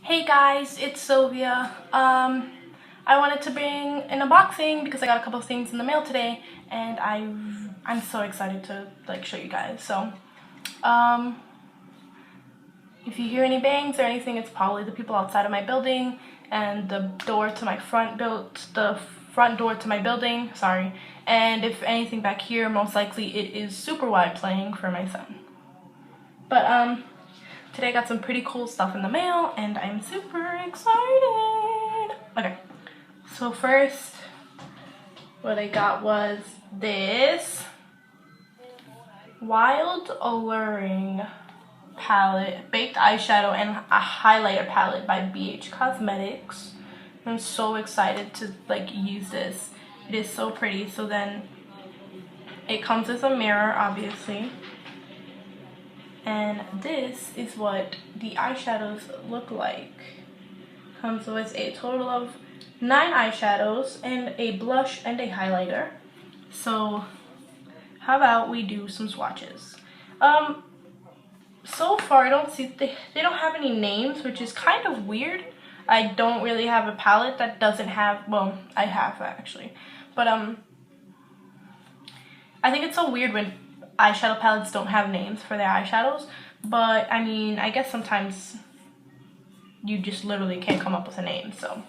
Hey guys, it's Sylvia. I wanted to bring an unboxing because I got a couple of things in the mail today, and I'm so excited to show you guys. So, um, if you hear any bangs or anything, it's probably the people outside of my building and the front door to my building. Sorry, and if anything back here, most likely it is super wide playing for my son. But today I got some pretty cool stuff in the mail and I'm super excited. Okay, so first what I got was this Wild Alluring palette, baked eyeshadow and a highlighter palette by BHCosmetics. I'm so excited to use this. It is so pretty. So then it comes with a mirror, obviously. And this is what the eyeshadows look like. Comes with a total of 9 eyeshadows and a blush and a highlighter. So how about we do some swatches? So far I don't see, they don't have any names, which is kind of weird. I don't really have a palette that doesn't have, well, I have actually. But I think it's so weird when eyeshadow palettes don't have names for their eyeshadows, but I mean, I guess sometimes you just literally can't come up with a name. So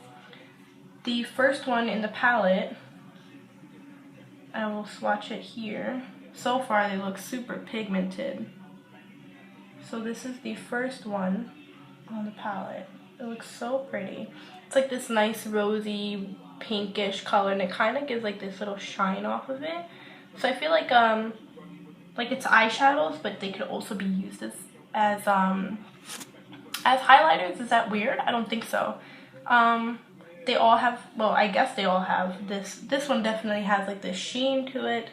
the first one in the palette, I will swatch it here. So far they look super pigmented. So this is the first one on the palette. It looks so pretty. It's like this nice rosy pinkish color, and it kind of gives like this little shine off of it. So I feel like it's eyeshadows, but they could also be used as highlighters. Is that weird? I don't think so. They all have, well, I guess they all have this one definitely has like this sheen to it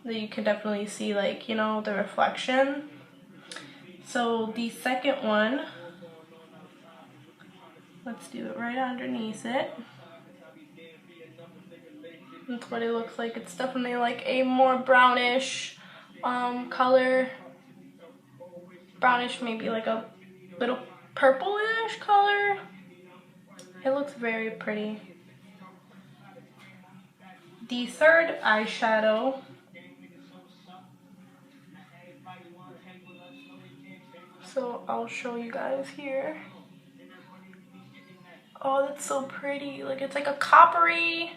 that you can definitely see, like, you know, the reflection. So the second one, let's do it right underneath it. That's what it looks like. It's definitely like a more brownish color. Brownish, maybe like a little purplish color. It looks very pretty. The third eyeshadow, so I'll show you guys here. Oh, that's so pretty. Like, it's like a coppery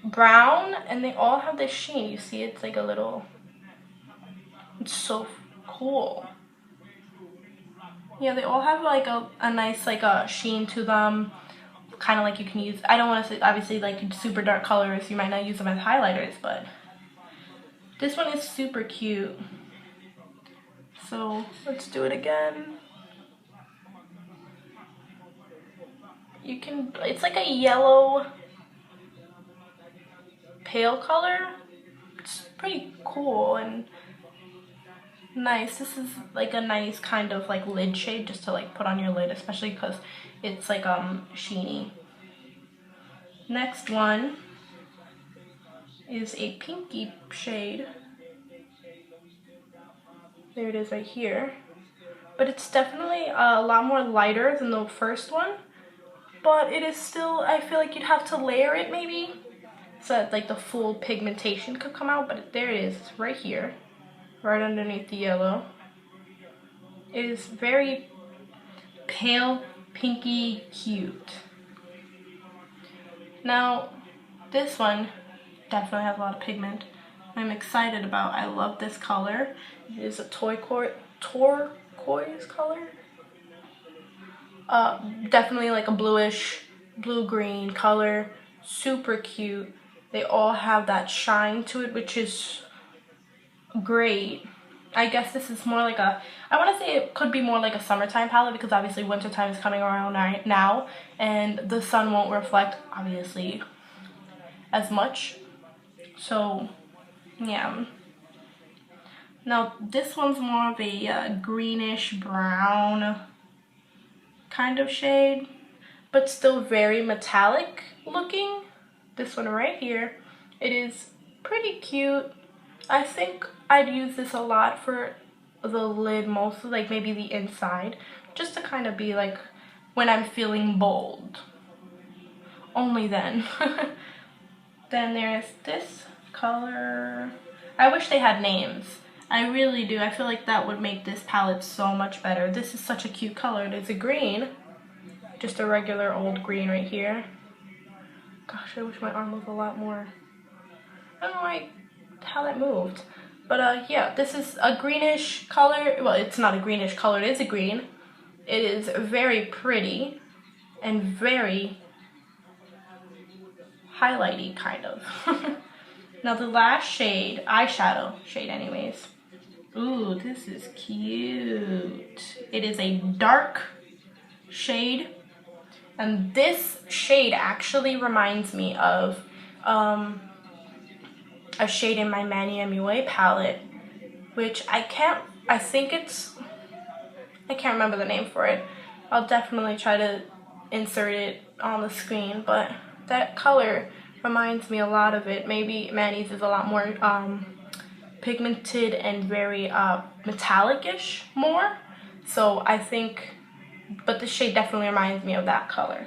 brown, and they all have this sheen. You see, it's like a little, it's so cool. Yeah, they all have like a nice like a sheen to them. Kind of like you can use, I don't want to say obviously like super dark colors, you might not use them as highlighters, but this one is super cute. So let's do it again. You can, it's like a yellow pale color. It's pretty cool and nice. This is like a nice kind of like lid shade just to like put on your lid, especially because it's like sheeny. Next one is a pinky shade. There it is right here. But it's definitely a lot more lighter than the first one. But it is still, I feel like you'd have to layer it maybe so that like the full pigmentation could come out. But there it is, it's right here, right underneath the yellow. It is very pale, pinky, cute. Now, this one definitely has a lot of pigment. I'm excited about. I love this color. It is a turquoise color. Definitely like a bluish, blue-green color. Super cute. They all have that shine to it, which is great. I guess this is more like a, I want to say it could be more like a summertime palette because obviously wintertime is coming around right now and the sun won't reflect obviously as much. So yeah. Now this one's more of a greenish brown kind of shade, but still very metallic looking. This one right here, it is pretty cute. I think I'd use this a lot for the lid mostly, like maybe the inside, just to kind of be like when I'm feeling bold. Only then. Then there's this color. I wish they had names. I really do. I feel like that would make this palette so much better. This is such a cute color. It's a green. Just a regular old green right here. Gosh, I wish my arm was a lot more. I don't know how that moved. But yeah, this is a greenish color. Well, it's not a greenish color. It is a green. It is very pretty and very highlighty, kind of. Now the last shade, eyeshadow shade anyways. Ooh, this is cute. It is a dark shade. And this shade actually reminds me of a shade in my Manny MUA palette, which I can't remember the name for it. I'll definitely try to insert it on the screen, but that color reminds me a lot of it. Maybe Manny's is a lot more pigmented and very metallic-ish more. So I think, but this shade definitely reminds me of that color.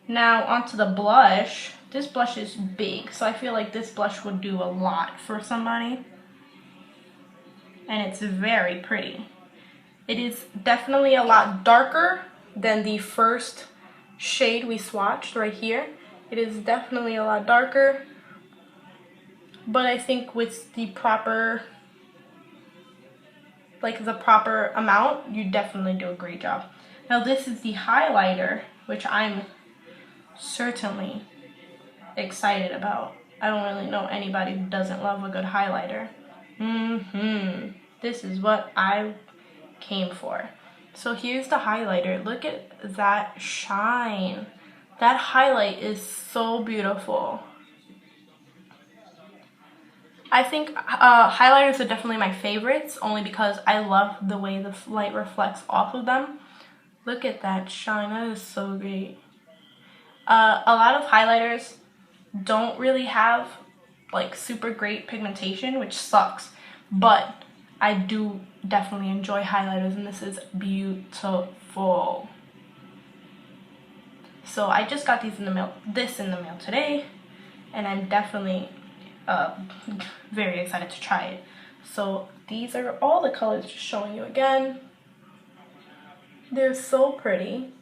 Now onto the blush. This blush is big, so I feel like this blush would do a lot for somebody. And it's very pretty. It is definitely a lot darker than the first shade we swatched right here. It is definitely a lot darker, but I think with the proper amount, you definitely do a great job. Now this is the highlighter, which I'm certainly excited about. I don't really know anybody who doesn't love a good highlighter. This is what I came for. So here's the highlighter. Look at that shine. That highlight is so beautiful. I think highlighters are definitely my favorites, only because I love the way the light reflects off of them. Look at that shine. That is so great. A lot of highlighters don't really have like super great pigmentation, which sucks, but I do definitely enjoy highlighters, and this is beautiful. So I just got this in the mail today, and I'm definitely very excited to try it. So these are all the colors, just showing you again. They're so pretty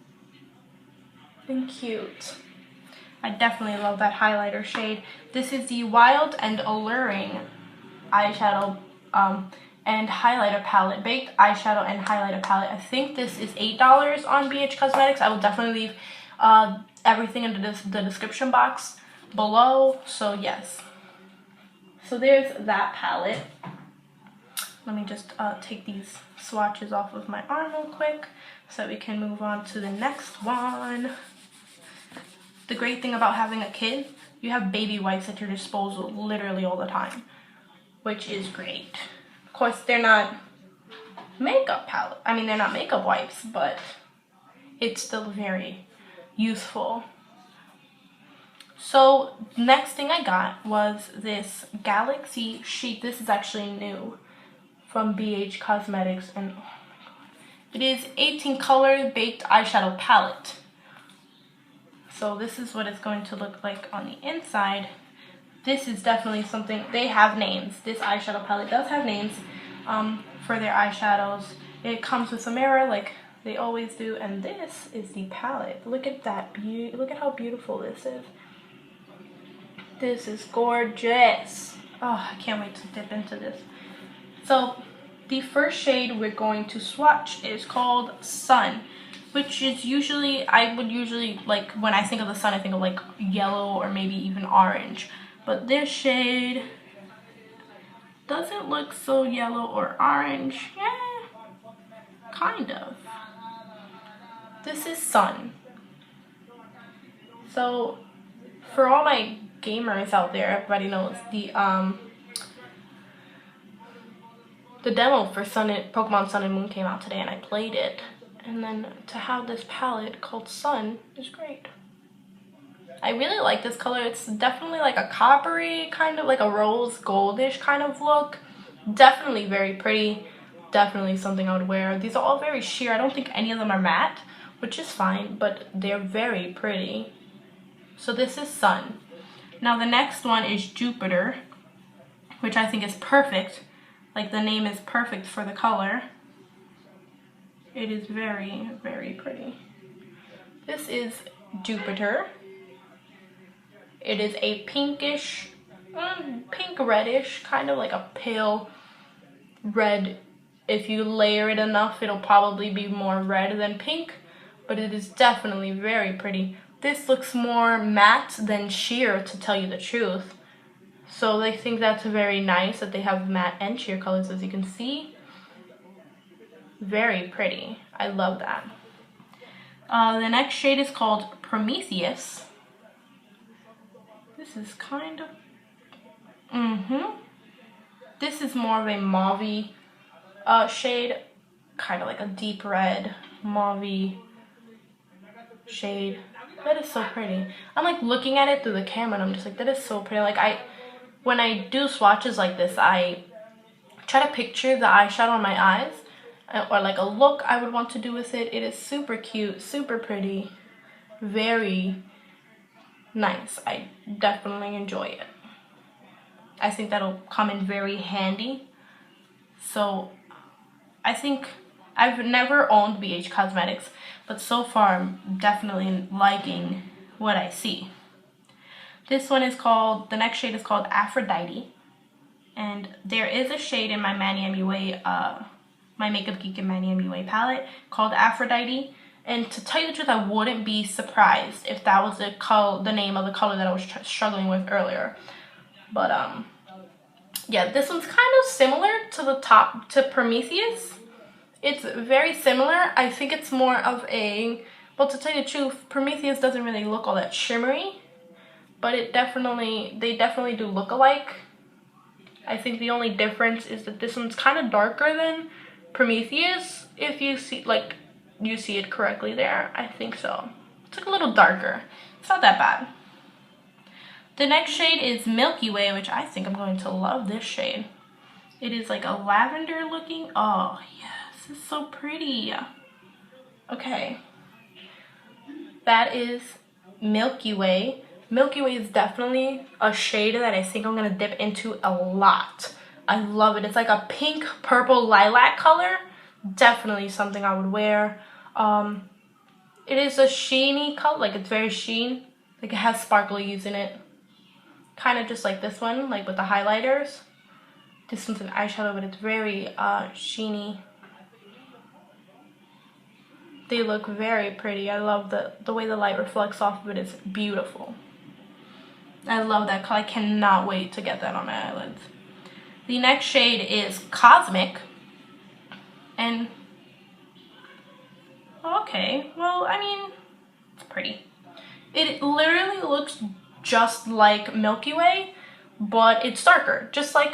and cute. I definitely love that highlighter shade. This is the Wild and Alluring eyeshadow and highlighter palette, baked eyeshadow and highlighter palette. I think this is $8 on BHCosmetics. I will definitely leave everything in the description box below. So yes. So there's that palette. Let me just take these swatches off of my arm real quick so we can move on to the next one. The great thing about having a kid, you have baby wipes at your disposal literally all the time, which is great. Of course, they're not makeup palette. I mean, they're not makeup wipes, but it's still very useful. So next thing I got was this Galaxy Chic. This is actually new from BHCosmetics, and oh my god, it is 18 color baked eyeshadow palette. So this is what it's going to look like on the inside. This is definitely something, they have names. This eyeshadow palette does have names for their eyeshadows. It comes with a mirror like they always do, and this is the palette. Look at that beauty. Look at how beautiful this is. This is gorgeous. Oh, I can't wait to dip into this. So the first shade we're going to swatch is called Sun, which is usually, I would usually, like, when I think of the sun, I think of like yellow or maybe even orange. But this shade doesn't look so yellow or orange. Kind of. This is Sun. So for all my gamers out there, everybody knows the demo for Pokemon Sun and Moon came out today, and I played it. And then to have this palette called Sun is great. I really like this color. It's definitely like a coppery, kind of like a rose goldish kind of look. Definitely very pretty. Definitely something I would wear. These are all very sheer. I don't think any of them are matte, which is fine, but they're very pretty. So this is Sun. Now the next one is Jupiter, which I think is perfect. Like, the name is perfect for the color. It is very, very pretty. This is Jupiter. It is a pinkish, pink reddish, kind of like a pale red. If you layer it enough, it'll probably be more red than pink, but it is definitely very pretty. This looks more matte than sheer, to tell you the truth. So I think that's very nice that they have matte and sheer colors, as you can see. Very pretty. I love that. The next shade is called Prometheus. This is kind of... This is more of a mauve shade. Kind of like a deep red, mauve shade. That is so pretty. I'm like looking at it through the camera and I'm just like, that is so pretty. Like, when I do swatches like this, I try to picture the eyeshadow on my eyes, or like a look I would want to do with it. It is super cute, super pretty, very nice. I definitely enjoy it. I think that'll come in very handy. So I think I've never owned BHCosmetics, but so far I'm definitely liking what I see. This one is called, the next shade is called Aphrodite. And there is a shade in my Manny MUA, my Makeup Geek and Manny MUA palette called Aphrodite. And to tell you the truth, I wouldn't be surprised if that was the name of the color that I was struggling with earlier. But yeah, this one's kind of similar to Prometheus. It's very similar. I think it's more of a, well, to tell you the truth, Prometheus doesn't really look all that shimmery, but they definitely do look alike. I think the only difference is that this one's kind of darker than Prometheus. If you see, like, you see it correctly there, I think so. It's like a little darker. It's not that bad. The next shade is Milky Way, which I think I'm going to love this shade. It is like a lavender looking, oh yes, it's so pretty. Okay, that is Milky Way. Milky Way is definitely a shade that I think I'm gonna dip into a lot. I love it. It's like a pink, purple, lilac color. Definitely something I would wear. It is a sheeny color, like it's very sheen. Like it has sparklies in it. Kind of just like this one, like with the highlighters. This one's an eyeshadow, but it's very sheeny. They look very pretty. I love the way the light reflects off of it. It's beautiful. I love that color. I cannot wait to get that on my eyelids. The next shade is Cosmic. And, okay, well, I mean, it's pretty. It literally looks just like Milky Way, but it's darker. Just like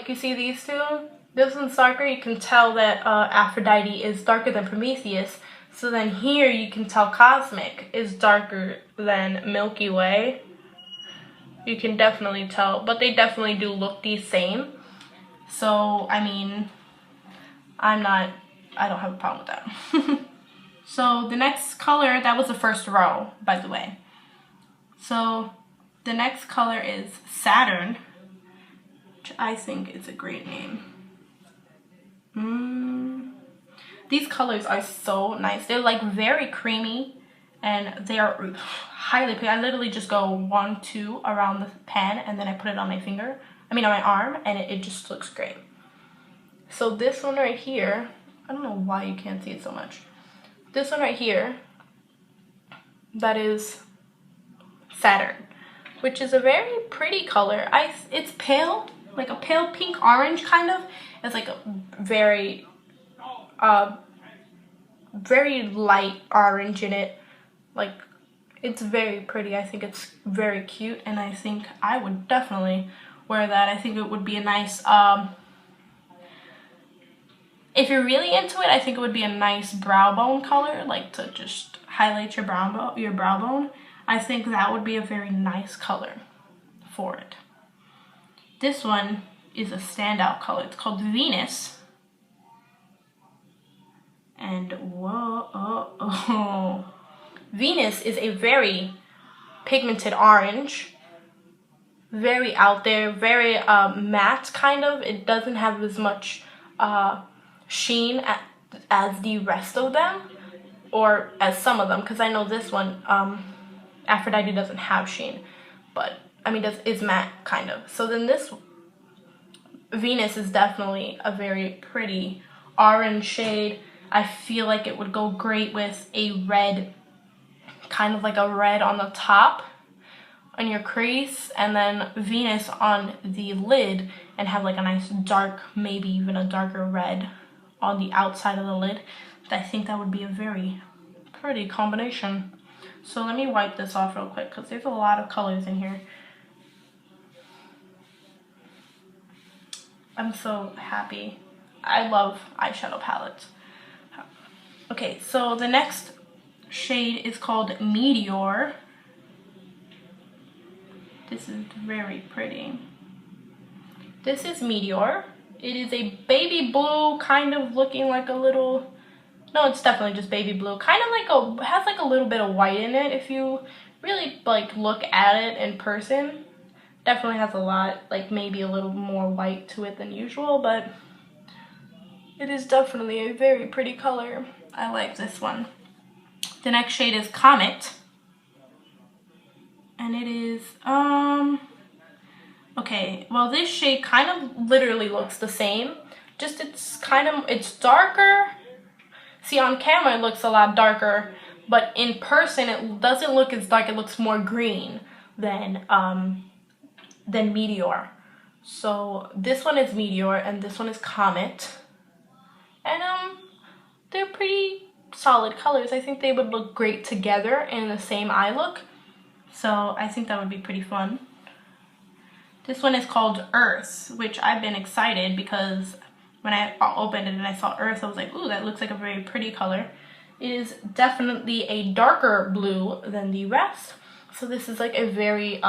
you see these two? This one's darker. You can tell that Aphrodite is darker than Prometheus. So then here you can tell Cosmic is darker than Milky Way. You can definitely tell, but they definitely do look the same. So, I mean, I don't have a problem with that. So the next color, that was the first row, by the way. So the next color is Saturn, which I think is a great name. These colors are so nice. They're like very creamy and they are highly pretty. I literally just go 1, 2 around the pan and then I put it on my finger. I mean on my arm, and it just looks great. So this one right here, I don't know why you can't see it so much. This one right here, that is Saturn, which is a very pretty color. It's pale, like a pale pink orange kind of. It's like a very very light orange in it. Like, it's very pretty. I think it's very cute, and I think I would definitely wear that. I think it would be a nice if you're really into it, I think it would be a nice brow bone color, like to just highlight your brow bone. I think that would be a very nice color for it. This one is a standout color. It's called Venus. And whoa, Venus is a very pigmented orange, very out there, very matte kind of. It doesn't have as much sheen as the rest of them, or as some of them, because I know this one, Aphrodite, doesn't have sheen, but I mean it's matte kind of. So then this Venus is definitely a very pretty orange shade. I feel like it would go great with a red, kind of like a red on the top on your crease, and then Venus on the lid, and have like a nice dark, maybe even a darker red on the outside of the lid. I think that would be a very pretty combination. So let me wipe this off real quick because there's a lot of colors in here. I'm so happy. I love eyeshadow palettes. Okay, so the next shade is called Meteor. This is very pretty. This is Meteor. It is a baby blue, kind of looking like a little, no, it's definitely just baby blue. Kind of like has like a little bit of white in it if you really like look at it in person. Definitely has a lot, like maybe a little more white to it than usual, but it is definitely a very pretty color. I like this one. The next shade is Comet. And it is, okay, well this shade kind of literally looks the same. Just it's darker. See, on camera it looks a lot darker, but in person it doesn't look as dark. It looks more green than Meteor. So this one is Meteor and this one is Comet. And they're pretty solid colors. I think they would look great together in the same eye look. So I think that would be pretty fun. This one is called Earth, which I've been excited because when I opened it and I saw Earth, I was like, ooh, that looks like a very pretty color. It is definitely a darker blue than the rest. So this is like a very,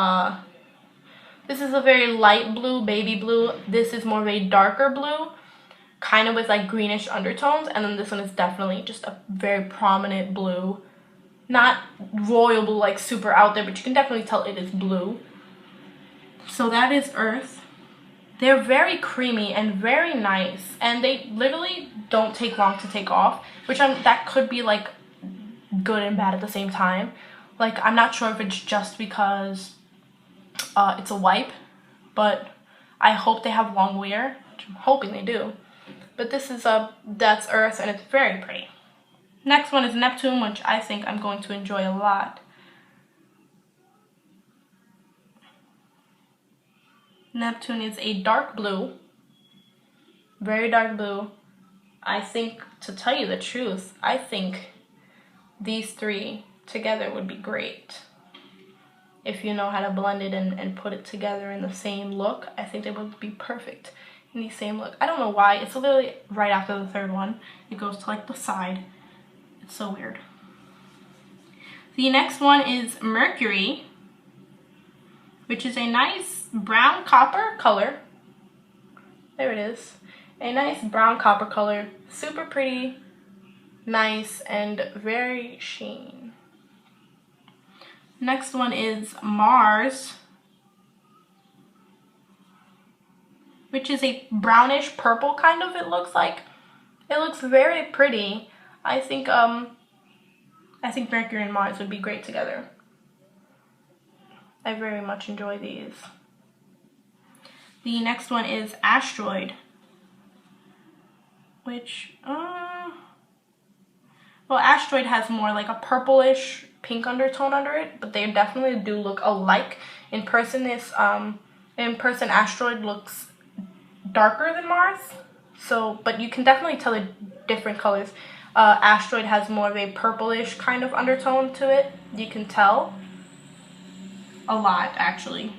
this is a very light blue, baby blue. This is more of a darker blue, kind of with like greenish undertones. And then this one is definitely just a very prominent blue. Not royal blue, like super out there, but you can definitely tell it is blue. So that is Earth. They're very creamy and very nice, and they literally don't take long to take off, which that could be like good and bad at the same time. Like, I'm not sure if it's just because it's a wipe, but I hope they have long wear, which I'm hoping they do. But this is that's Earth, and it's very pretty. Next one is Neptune, which I think I'm going to enjoy a lot. Neptune is a dark blue, very dark blue. I think, to tell you the truth, I think these three together would be great. If you know how to blend it and put it together in the same look, I think they would be perfect in the same look. I don't know why, it's literally right after the third one. It goes to like the side. It's so weird. The next one is Mercury, which is a nice brown copper color. There it is. A nice brown copper color. Super pretty, nice, and very sheen. Next one is Mars, which is a brownish purple kind of, it looks like. It looks very pretty. I think Mercury and Mars would be great together. I very much enjoy these. The next one is Asteroid, which, well, Asteroid has more like a purplish pink undertone under it, but they definitely do look alike. In person, Asteroid looks darker than Mars, so, but you can definitely tell the different colors. Asteroid has more of a purplish kind of undertone to it. You can tell a lot, actually.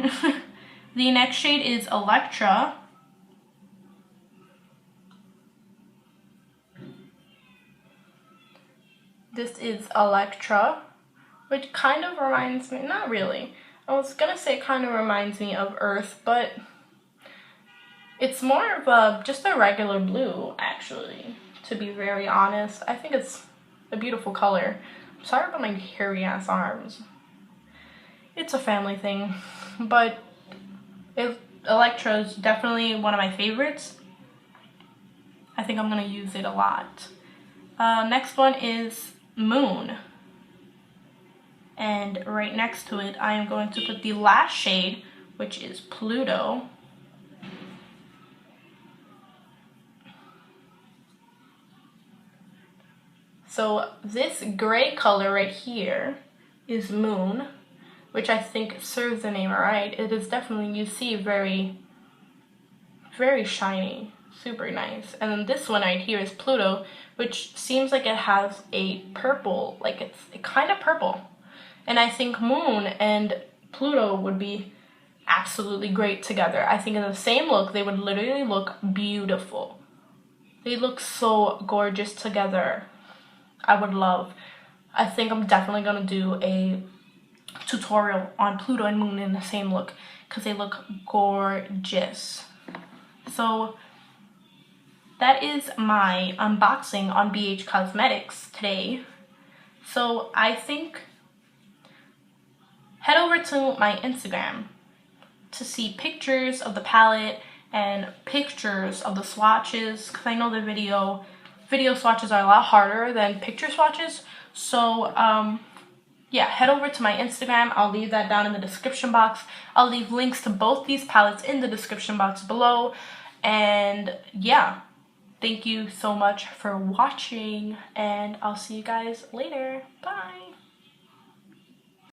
The next shade is Electra. This is Electra, which kind of reminds me, not really. I was gonna say kind of reminds me of Earth, but it's more of just a regular blue, actually. to be very honest. I think it's a beautiful color. I'm sorry about my hairy ass arms. It's a family thing, but Electra is definitely one of my favorites. I think I'm gonna use it a lot. Next one is Moon. And right next to it, I am going to put the last shade, which is Pluto. So this gray color right here is Moon, which I think serves the name right. It is definitely, you see, very, very shiny, super nice. And then this one right here is Pluto, which seems like it has a purple, like it's kind of purple. And I think Moon and Pluto would be absolutely great together. I think in the same look, they would literally look beautiful. They look so gorgeous together. I would love. I think I'm definitely gonna do a tutorial on Pluto and Moon in the same look because they look gorgeous. So that is my unboxing on BHCosmetics today. So I think head over to my Instagram to see pictures of the palette and pictures of the swatches, because I know the video swatches are a lot harder than picture swatches. So yeah, head over to my Instagram. I'll leave that down in the description box. I'll leave links to both these palettes in the description box below. And yeah, thank you so much for watching, and I'll see you guys later. Bye.